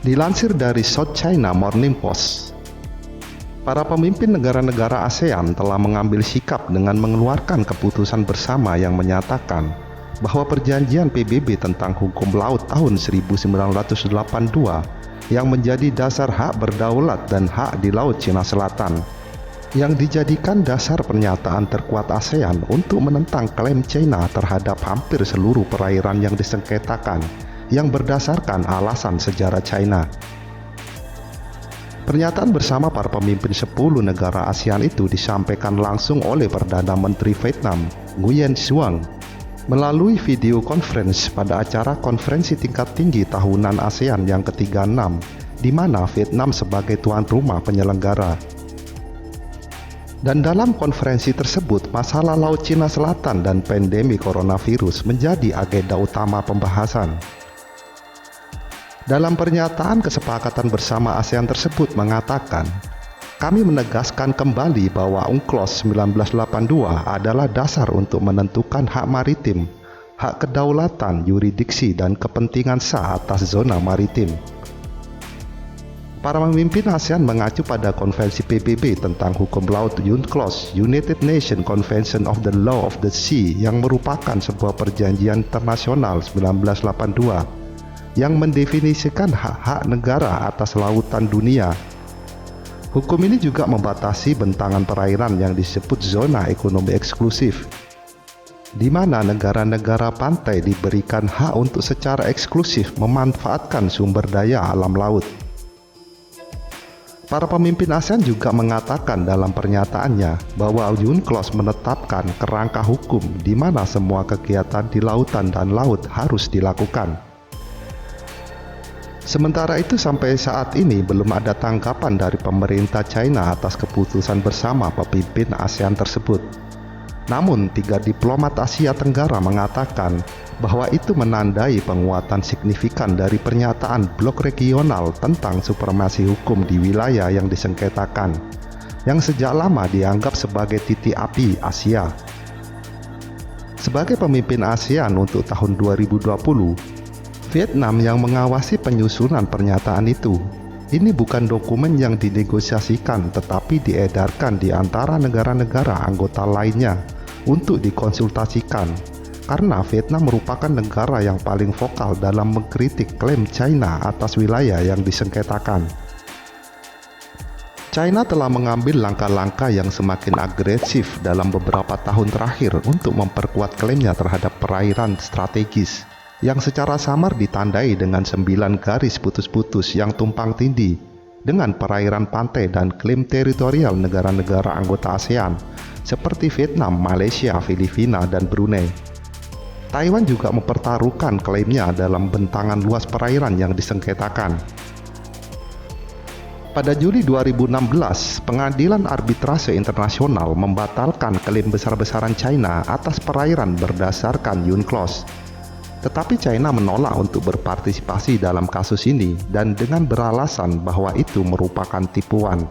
Dilansir dari South China Morning Post, para pemimpin negara-negara ASEAN telah mengambil sikap dengan mengeluarkan keputusan bersama yang menyatakan bahwa perjanjian PBB tentang hukum laut tahun 1982 yang menjadi dasar hak berdaulat dan hak di Laut Cina Selatan, yang dijadikan dasar pernyataan terkuat ASEAN untuk menentang klaim China terhadap hampir seluruh perairan yang disengketakan yang berdasarkan alasan sejarah China. Pernyataan bersama para pemimpin 10 negara ASEAN itu disampaikan langsung oleh Perdana Menteri Vietnam, Nguyen Xuan, melalui video conference pada acara konferensi tingkat tinggi tahunan ASEAN yang ke-36, di mana Vietnam sebagai tuan rumah penyelenggara. Dan dalam konferensi tersebut, masalah Laut Cina Selatan dan pandemi coronavirus menjadi agenda utama pembahasan. Dalam pernyataan kesepakatan bersama ASEAN tersebut mengatakan, kami menegaskan kembali bahwa UNCLOS 1982 adalah dasar untuk menentukan hak maritim, hak kedaulatan, yurisdiksi, dan kepentingan sah atas zona maritim. Para pemimpin ASEAN mengacu pada Konvensi PBB tentang hukum laut UNCLOS, United Nations Convention of the Law of the Sea, yang merupakan sebuah perjanjian internasional 1982 yang mendefinisikan hak-hak negara atas lautan dunia. Hukum ini juga membatasi bentangan perairan yang disebut zona ekonomi eksklusif, di mana negara-negara pantai diberikan hak untuk secara eksklusif memanfaatkan sumber daya alam laut. Para pemimpin ASEAN juga mengatakan dalam pernyataannya bahwa UNCLOS menetapkan kerangka hukum di mana semua kegiatan di lautan dan laut harus dilakukan. Sementara itu, sampai saat ini belum ada tanggapan dari pemerintah China atas keputusan bersama pemimpin ASEAN tersebut. Namun, 3 diplomat Asia Tenggara mengatakan bahwa itu menandai penguatan signifikan dari pernyataan blok regional tentang supremasi hukum di wilayah yang disengketakan, yang sejak lama dianggap sebagai titik api Asia. Sebagai pemimpin ASEAN untuk tahun 2020, Vietnam yang mengawasi penyusunan pernyataan itu. Ini bukan dokumen yang dinegosiasikan, tetapi diedarkan di antara negara-negara anggota lainnya untuk dikonsultasikan, karena Vietnam merupakan negara yang paling vokal dalam mengkritik klaim China atas wilayah yang disengketakan. China telah mengambil langkah-langkah yang semakin agresif dalam beberapa tahun terakhir untuk memperkuat klaimnya terhadap perairan strategis, yang secara samar ditandai dengan 9 garis putus-putus yang tumpang tindih dengan perairan pantai dan klaim teritorial negara-negara anggota ASEAN seperti Vietnam, Malaysia, Filipina, dan Brunei. Taiwan juga mempertaruhkan klaimnya dalam bentangan luas perairan yang disengketakan. Pada Juli 2016, Pengadilan Arbitrase Internasional membatalkan klaim besar-besaran China atas perairan berdasarkan UNCLOS. Tetapi China menolak untuk berpartisipasi dalam kasus ini dan dengan beralasan bahwa itu merupakan tipuan.